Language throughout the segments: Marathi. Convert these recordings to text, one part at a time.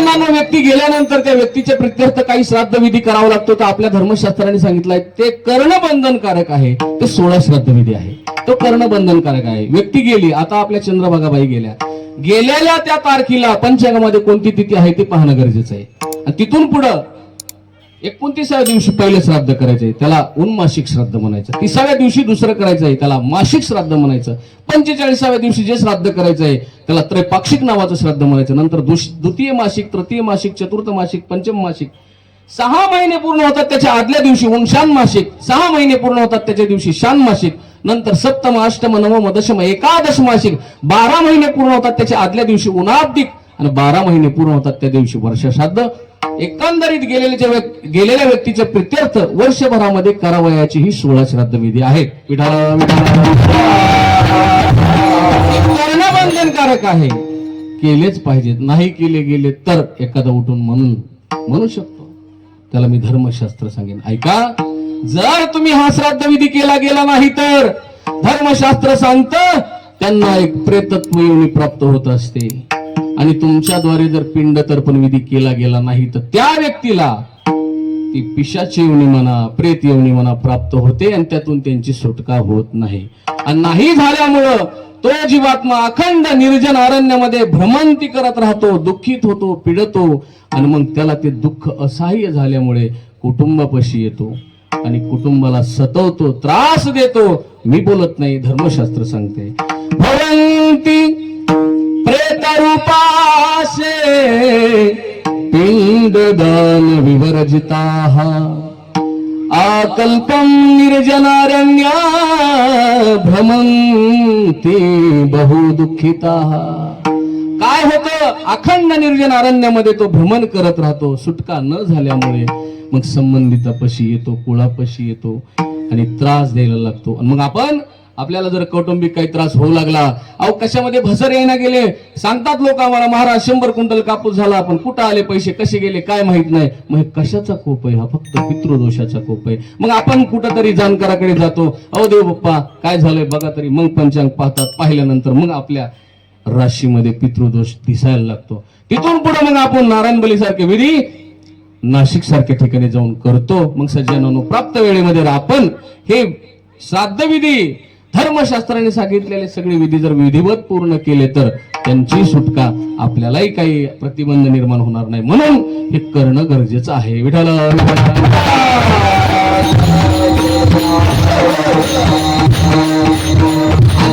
मित्रांनो, व्यक्ती गेल्यानंतर त्या व्यक्तीच्या प्रित्यर्थ काही श्राद्ध विधी करावा लागतो. तर आपल्या धर्मशास्त्राने सांगितलंय ते करणं बंधनकारक आहे. ते 16 श्राद्ध विधी आहे, तो करणं बंधनकारक आहे. व्यक्ती गेली, आता आपल्या चंद्रभागाबाई गेलेल्या त्या तारखेला पंचांगामध्ये कोणती तिथी आहे ते पाहणं गरजेचं आहे. आणि तिथून पुढं 29व्या दिवशी पहिलं श्राद्ध करायचंय, त्याला उन्मासिक श्राद्ध म्हणायचं. 30व्या दिवशी दुसरं करायचंय, त्याला मासिक श्राद्ध म्हणायचं. 45व्या दिवशी जे श्राद्ध करायचंय त्याला त्रैपाक्षिक नावाचं श्राद्ध म्हणायचं. नंतर द्वितीय मासिक, तृतीय मासिक, चतुर्थ मासिक, पंचम मासिक. 6 महिने पूर्ण होतात त्याच्या आदल्या दिवशी षाण मासिक, 6 महिने पूर्ण होतात त्याच्या दिवशी षाण मासिक. नंतर सप्तम, अष्टम, नवम, दशम, एकादश मासिक. 12 महिने पूर्ण होतात त्याच्या आदल्या दिवशी उन्हाब्दिक आणि 12 महिने पूर्ण होतात त्या दिवशी वर्षश्राद्ध. एकंदरीत गेलेल्या व्यक्तीच्या प्रित्यर्थ वर्षभरामध्ये करावयाची ही 16 श्राद्ध विधी आहेत. करणं बंधनकारक आहे, केलेच पाहिजेत. नाही केले गेले तर एखादा उठून म्हणू शकतो, त्याला मी धर्मशास्त्र सांगेन. ऐका, जर तुम्ही हा श्राद्ध विधी केला गेला नाही तर धर्मशास्त्र सांगतं त्यांना एक प्रेतत्व योनी प्राप्त होत असते. आणि तुमच्याद्वारे जर पिंड तर्पण विधी केला गेला नाही तर त्या व्यक्तीला ती पिशाची योनी म्हणा, प्रेत योनी म्हणा प्राप्त होते आणि त्यातून त्यांची सुटका होत नाही. आणि नाही झाल्यामुळं तो जीवात्मा अखंड निर्जन अरण्यामध्ये भ्रमंती करत राहतो, दुःखित होतो, पिडतो. आणि मग त्याला ते दुःख असह्य झाल्यामुळे कुटुंबापाशी येतो आणि कुटुंबाला सतवतो, त्रास देतो. मी बोलत नाही, धर्मशास्त्र सांगते. भवंती प्रेतरूपासे पिंडदान विवर्जिताः आकल्पं निर्जनारण्या भ्रमन्ति बहु दुःखिताः. काय होतं, अखंड निर्जन अरण्यामध्ये तो भ्रमण करत राहतो. सुटका न झाल्यामुळे मग संबंधितापाशी येतो, कुळापाशी येतो आणि त्रास द्यायला लागतो. मग आपण आपल्याला जर कौटुंबिक काही त्रास होऊ लागला, अहो कशामध्ये भसर येईना गेले, सांगतात लोक आम्हाला, महाराज 100 क्विंटल कापूस झाला, पण कुठं आले पैसे, कसे गेले काय माहित नाही. मग कशाचा कोप आहे हा? फक्त पितृदोषाचा कोप आहे. मग आपण कुठंतरी जाणकाराकडे जातो, अहो देव बाप्पा काय झालंय बघा तरी. मग पंचांग पाहतात, पाहिल्यानंतर मग आपल्या राशीमध्ये पितृदोष दिसायला लागतो. तिथून पुढे मग आपण नारायण बली सारखे विधी नाशिक सारख्या ठिकाणी जाऊन करतो. मग सज्जनांनो, प्राप्त वेळेमध्ये आपण हे श्राद्ध विधी धर्मशास्त्राने सांगितलेले सगळे विधी जर विधिवत पूर्ण केले तर त्यांची सुटका आपल्यालाही काही प्रतिबंध निर्माण होणार नाही. म्हणून हे करणं गरजेचं आहे. विठ्ठल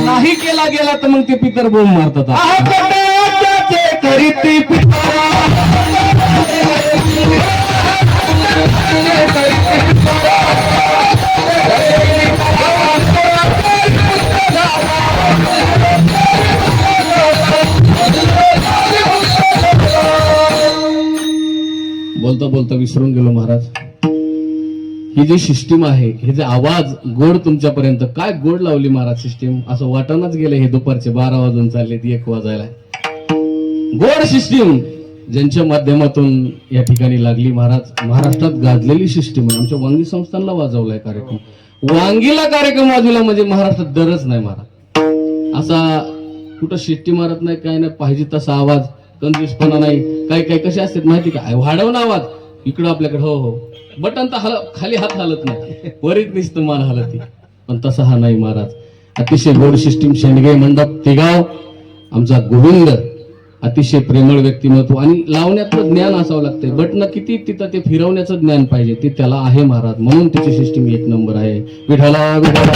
नाही केला गेला तर मग ते पितर बोंब मारतात. बोलता बोलता विसरून गेलो महाराज. ही जी सिस्टीम आहे, हे जे आवाज गोड तुमच्यापर्यंत, काय गोड लावली महाराज सिस्टीम. असं वाटणच गेलं हे दुपारचे 12 वाजून चालले, 1 वाजायला. गोड सिस्टीम ज्यांच्या माध्यमातून या ठिकाणी लागली महाराज. महाराष्ट्रात गाजलेली सिस्टीम आहे. आमच्या वांगी संस्थानला वाजवलाय कार्यक्रम. वांगीला कार्यक्रम वाजवला म्हणजे महाराष्ट्रात दरच नाही महाराज. असा कुठं शिट्टी मारत नाही, काय नाही, पाहिजे तसा आवाज, कंजूसपणा नाही. काही कसे असतात माहिती का, वाढवून आवाज इकडं आपल्याकडे, हो हो बटन तर खाली हात हलत नाही, वरीत निसतं मान हलती. पण तसा हा नाही महाराज. अतिशय गोड सिस्टीम. शेंडगे मंडप तिगाव आमचा गोविंद, अतिशय प्रेमळ व्यक्तिमत्व आणि लावण्यातलं ज्ञान असावं लागतंय. बटन किती तिथं ते फिरवण्याचं ज्ञान पाहिजे, ते त्याला आहे महाराज. म्हणून त्याची सिस्टीम 1 नंबर आहे. विठ्ठला विठ्ठला.